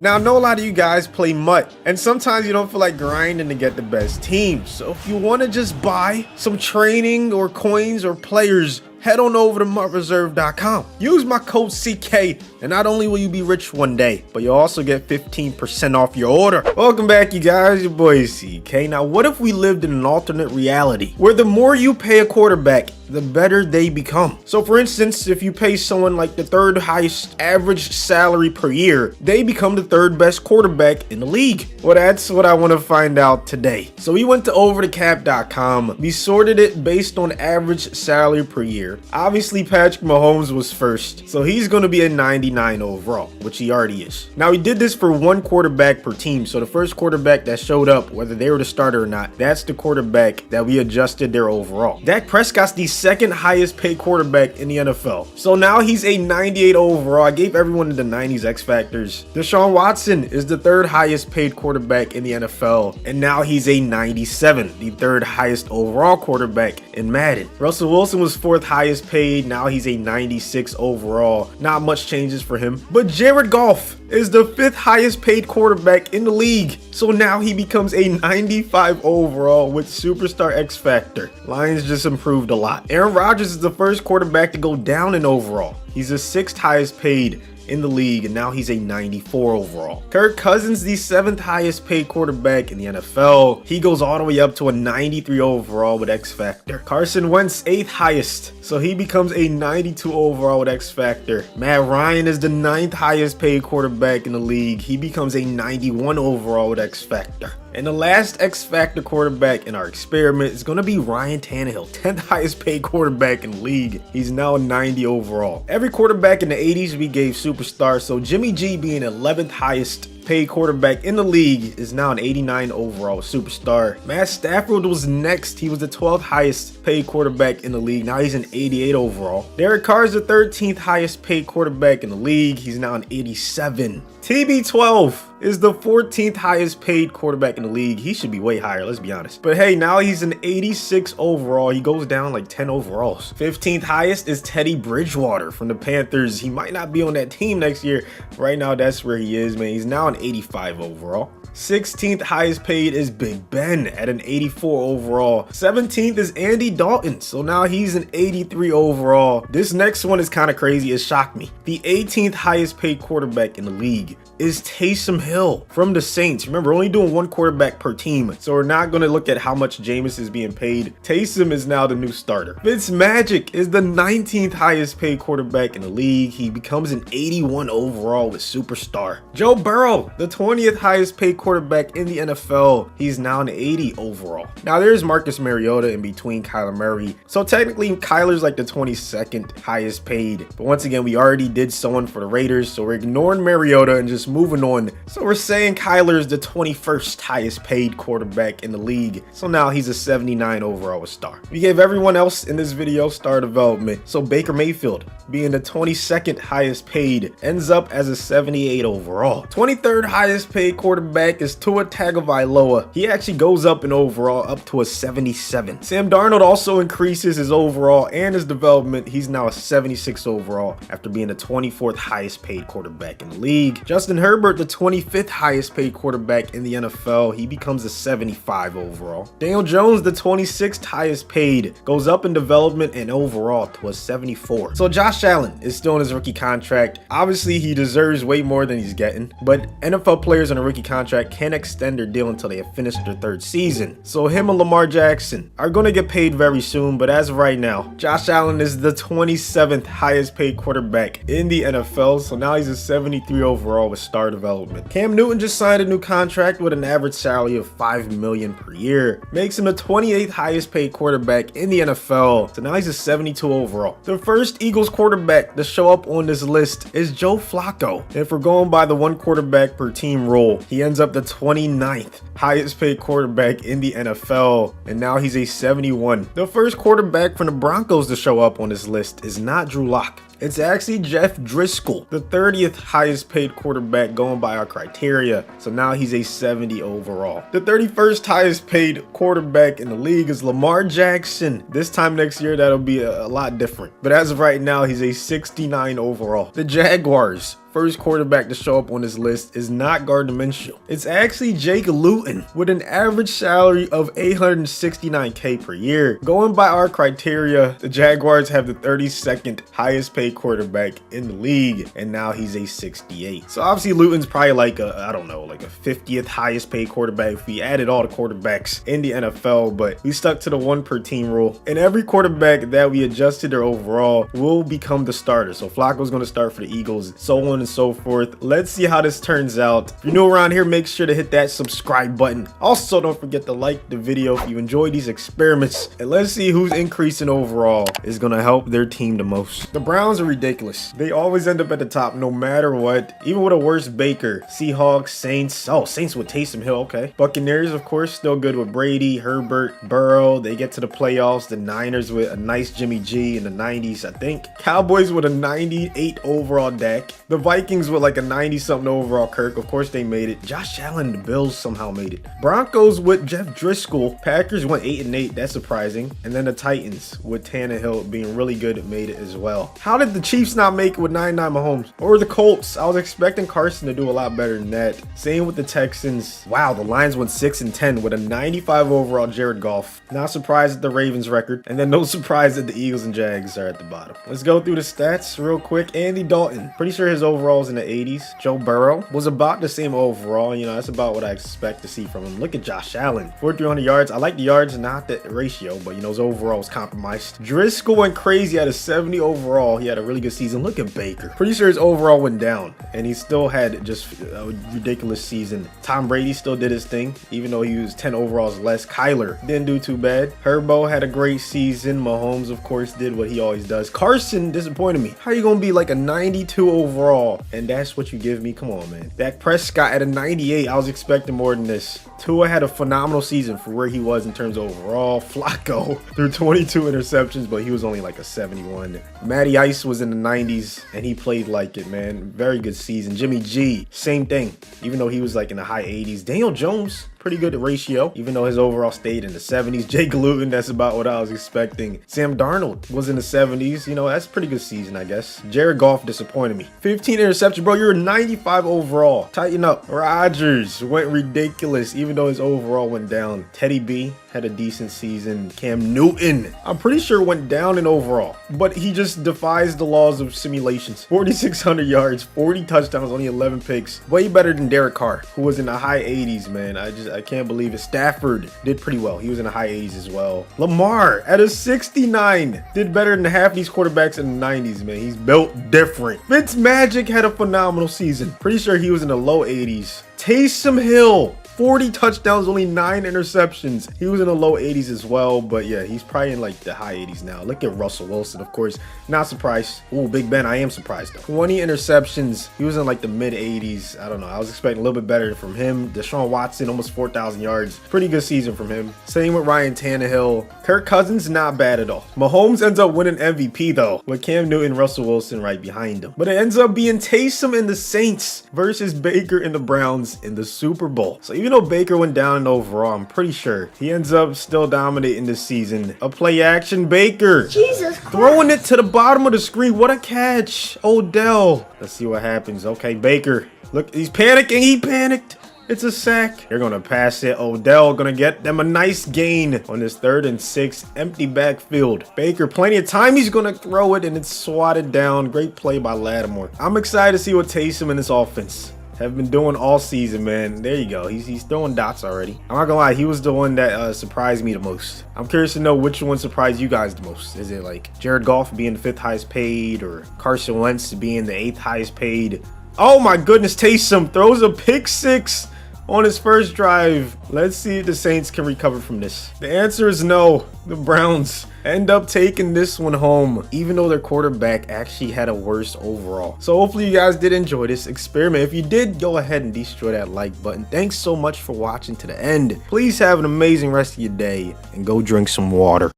Now, I know a lot of you guys play MUT, and sometimes you don't feel like grinding to get the best team. So if you want to just buy some training or coins or players, head on over to MUTreserve.com. Use my code CK, and not only will you be rich one day, but you'll also get 15% off your order. Welcome back, you guys. Your boy is CK. Now, what if we lived in an alternate reality where the more you pay a quarterback, the better they become? So for instance, if you pay someone like the third highest average salary per year, they become the third best quarterback in the league. Well, that's what I want to find out today. So we went to overthecap.com. We sorted it based on average salary per year. Obviously, Patrick Mahomes was first, so he's going to be a 99 overall, which he already is. Now, we did this for one quarterback per team, so the first quarterback that showed up, whether they were the starter or not, that's the quarterback that we adjusted their overall. Dak Prescott's the second highest paid quarterback in the NFL, so now he's a 98 overall. I gave everyone in the 90s X Factors. Deshaun Watson is the third highest paid quarterback in the NFL, and now he's a 97, the third highest overall quarterback in Madden. Russell Wilson was fourth highest paid, now he's a 96 overall. Not much changes for him. But Jared Goff is the fifth highest paid quarterback in the league, so now he becomes a 95 overall with superstar X Factor. Lions just improved a lot. Aaron Rodgers is the first quarterback to go down in overall. He's the sixth highest paid in the league, and now he's a 94 overall. Kirk Cousins, the seventh highest paid quarterback in the NFL. He goes all the way up to a 93 overall with X Factor. Carson Wentz, eighth highest, so he becomes a 92 overall with X Factor. Matt Ryan is the ninth highest paid quarterback in the league. He becomes a 91 overall with X Factor. And the last X Factor quarterback in our experiment is going to be Ryan Tannehill, 10th highest paid quarterback in the league. He's now a 90 overall. Every quarterback in the 80s we gave superstars, so Jimmy G being 11th highest paid quarterback in the league is now an 89 overall superstar. Matt Stafford was next. He was the 12th highest paid quarterback in the league. Now he's an 88 overall. Derek Carr is the 13th highest paid quarterback in the league. He's now an 87. TB12 is the 14th highest paid quarterback in the league. He should be way higher, let's be honest. But hey, now he's an 86 overall. He goes down like 10 overalls. 15th highest is Teddy Bridgewater from the Panthers. He might not be on that team next year. Right now, that's where he is, man. He's now an 85 overall. 16th highest paid is Big Ben at an 84 overall. 17th is Andy Dalton, so now he's an 83 overall. This next one is kind of crazy. It shocked me. The 18th highest paid quarterback in the league is Taysom Hill from the Saints. Remember, only doing one quarterback per team, so we're not going to look at how much Jameis is being paid. Taysom is now the new starter. Fitzmagic is the 19th highest paid quarterback in the league. He becomes an 81 overall with superstar. Joe Burrow, the 20th highest paid quarterback in the NFL. He's now an 80 overall. Now there's Marcus Mariota in between Kyler Murray, so technically Kyler's like the 22nd highest paid, but once again we already did someone for the Raiders, so we're ignoring Mariota and just moving on. So we're saying Kyler is the 21st highest paid quarterback in the league, so now he's a 79 overall with star. We gave everyone else in this video star development, so Baker Mayfield, being the 22nd highest paid, ends up as a 78 overall. 23rd highest paid quarterback is Tua Tagovailoa. He actually goes up in overall up to a 77. Sam Darnold also increases his overall and his development. He's now a 76 overall after being the 24th highest paid quarterback in the league. Justin Herbert, the 25th highest paid quarterback in the NFL. He becomes a 75 overall. Daniel Jones, the 26th highest paid, goes up in development and overall to a 74. So Josh Allen is still in his rookie contract. Obviously, he deserves way more than he's getting, but NFL players on a rookie contract can't extend their deal until they have finished their third season. So him and Lamar Jackson are going to get paid very soon, but as of right now, Josh Allen is the 27th highest paid quarterback in the NFL, so now he's a 73 overall with star development. Cam Newton just signed a new contract with an average salary of $5 million per year, makes him the 28th highest paid quarterback in the NFL, so now he's a 72 overall. The first Eagles quarterback to show up on this list is Joe Flacco. If we're going by the one quarterback per team rule, he ends up the 29th highest paid quarterback in the NFL, and now he's a 71. The first quarterback from the Broncos to show up on this list is not Drew Lock. It's actually Jeff Driscoll, the 30th highest paid quarterback going by our criteria. So now he's a 70 overall. The 31st highest paid quarterback in the league is Lamar Jackson. This time next year, that'll be a lot different. But as of right now, he's a 69 overall. The Jaguars, first quarterback to show up on this list is not Gardner Minshew. It's actually Jake Luton with an average salary of $869K per year. Going by our criteria, the Jaguars have the 32nd highest paid quarterback in the league, and now he's a 68. So obviously Luton's probably like I don't know, like a 50th highest paid quarterback if we added all the quarterbacks in the NFL, but we stuck to the 1 per team rule. And every quarterback that we adjusted their overall will become the starter. So Flacco's going to start for the Eagles, so on and so forth. Let's see how this turns out. If you're new around here, make sure to hit that subscribe button. Also, don't forget to like the video if you enjoy these experiments. And let's see who's increasing overall is going to help their team the most. The Browns are ridiculous. They always end up at the top no matter what. Even with a worse Baker. Seahawks, Saints. Oh, Saints with Taysom Hill. Okay. Buccaneers, of course, still good with Brady, Herbert, Burrow. They get to the playoffs. The Niners with a nice Jimmy G in the 90s, I think. Cowboys with a 98 overall Dak. The Vikings with like a 90-something overall Kirk. Of course, they made it. Josh Allen, the Bills somehow made it. Broncos with Jeff Driscoll. Packers went 8-8. That's surprising. And then the Titans with Tannehill being really good made it as well. How did the Chiefs not make it with 99 Mahomes? Or the Colts? I was expecting Carson to do a lot better than that. Same with the Texans. Wow, the Lions went 6-10 with a 95 overall Jared Goff. Not surprised at the Ravens record. And then no surprise that the Eagles and Jags are at the bottom. Let's go through the stats real quick. Andy Dalton, pretty sure his overall is in the 80s. Joe Burrow was about the same overall. You know, that's about what I expect to see from him. Look at Josh Allen, 4,300 yards. I like the yards, not the ratio, but you know, his overall was compromised. Driscoll went crazy at a 70 overall. He had a really good season. Look at Baker. Pretty sure his overall went down, and he still had just a ridiculous season. Tom Brady still did his thing, even though he was 10 overalls less. Kyler didn't do too bad. Herbo had a great season. Mahomes, of course, did what he always does. Carson disappointed me. How are you gonna be like a 92 overall and that's what you give me? Come on, man. Dak Prescott at a 98. I was expecting more than this. Tua had a phenomenal season for where he was in terms of overall. Flacco threw 22 interceptions, but he was only like a 71. Matty Ice was in the 90s, and he played like it, man. Very good season. Jimmy G, same thing, even though he was like in the high 80s. Daniel Jones, pretty good ratio, even though his overall stayed in the 70s. Jake Luton, that's about what I was expecting. Sam Darnold was in the 70s. You know, that's a pretty good season, I guess. Jared Goff disappointed me. 15 interceptions, bro. You're a 95 overall. Tighten up. Rodgers went ridiculous, even though his overall went down. Teddy B had a decent season. Cam Newton, I'm pretty sure went down in overall, but he just defies the laws of simulations. 4,600 yards, 40 touchdowns, only 11 picks. Way better than Derek Carr, who was in the high 80s, man. I can't believe it. Stafford did pretty well. He was in the high 80s as well. Lamar at a 69 did better than half these quarterbacks in the 90s, man. He's built different. Fitzmagic had a phenomenal season. Pretty sure he was in the low 80s. Taysom Hill, 40 touchdowns, only 9 interceptions. He was in the low 80s as well, but yeah, he's probably in like the high 80s now. Look at Russell Wilson, of course. Not surprised. Oh, Big Ben, I am surprised though. 20 interceptions. He was in like the mid 80s. I don't know. I was expecting a little bit better from him. Deshaun Watson, almost 4,000 yards. Pretty good season from him. Same with Ryan Tannehill. Kirk Cousins, not bad at all. Mahomes ends up winning MVP though, with Cam Newton, Russell Wilson right behind him. But it ends up being Taysom and the Saints versus Baker and the Browns in the Super Bowl. So even though Baker went down in overall, I'm pretty sure he ends up still dominating this season. A play action Baker. Jesus Christ. Throwing it to the bottom of the screen. What a catch. Odell. Let's see what happens. Okay, Baker. Look, he's panicking. He panicked. It's a sack. They're going to pass it. Odell going to get them a nice gain on this 3rd and 6. Empty backfield. Baker, plenty of time. He's going to throw it, and it's swatted down. Great play by Lattimore. I'm excited to see what Taysom in this offense have been doing all season, man. There you go. He's throwing dots already. I'm not gonna lie, he was the one that surprised me the most. I'm curious to know which one surprised you guys the most. Is it like Jared Goff being the 5th highest paid, or Carson Wentz being the 8th highest paid? Oh my goodness, Taysom throws a pick 6 on his first drive. Let's see if the Saints can recover from this. The answer is no. The Browns end up taking this one home, even though their quarterback actually had a worse overall. So hopefully you guys did enjoy this experiment. If you did, go ahead and destroy that like button. Thanks so much for watching to the end. Please have an amazing rest of your day and go drink some water.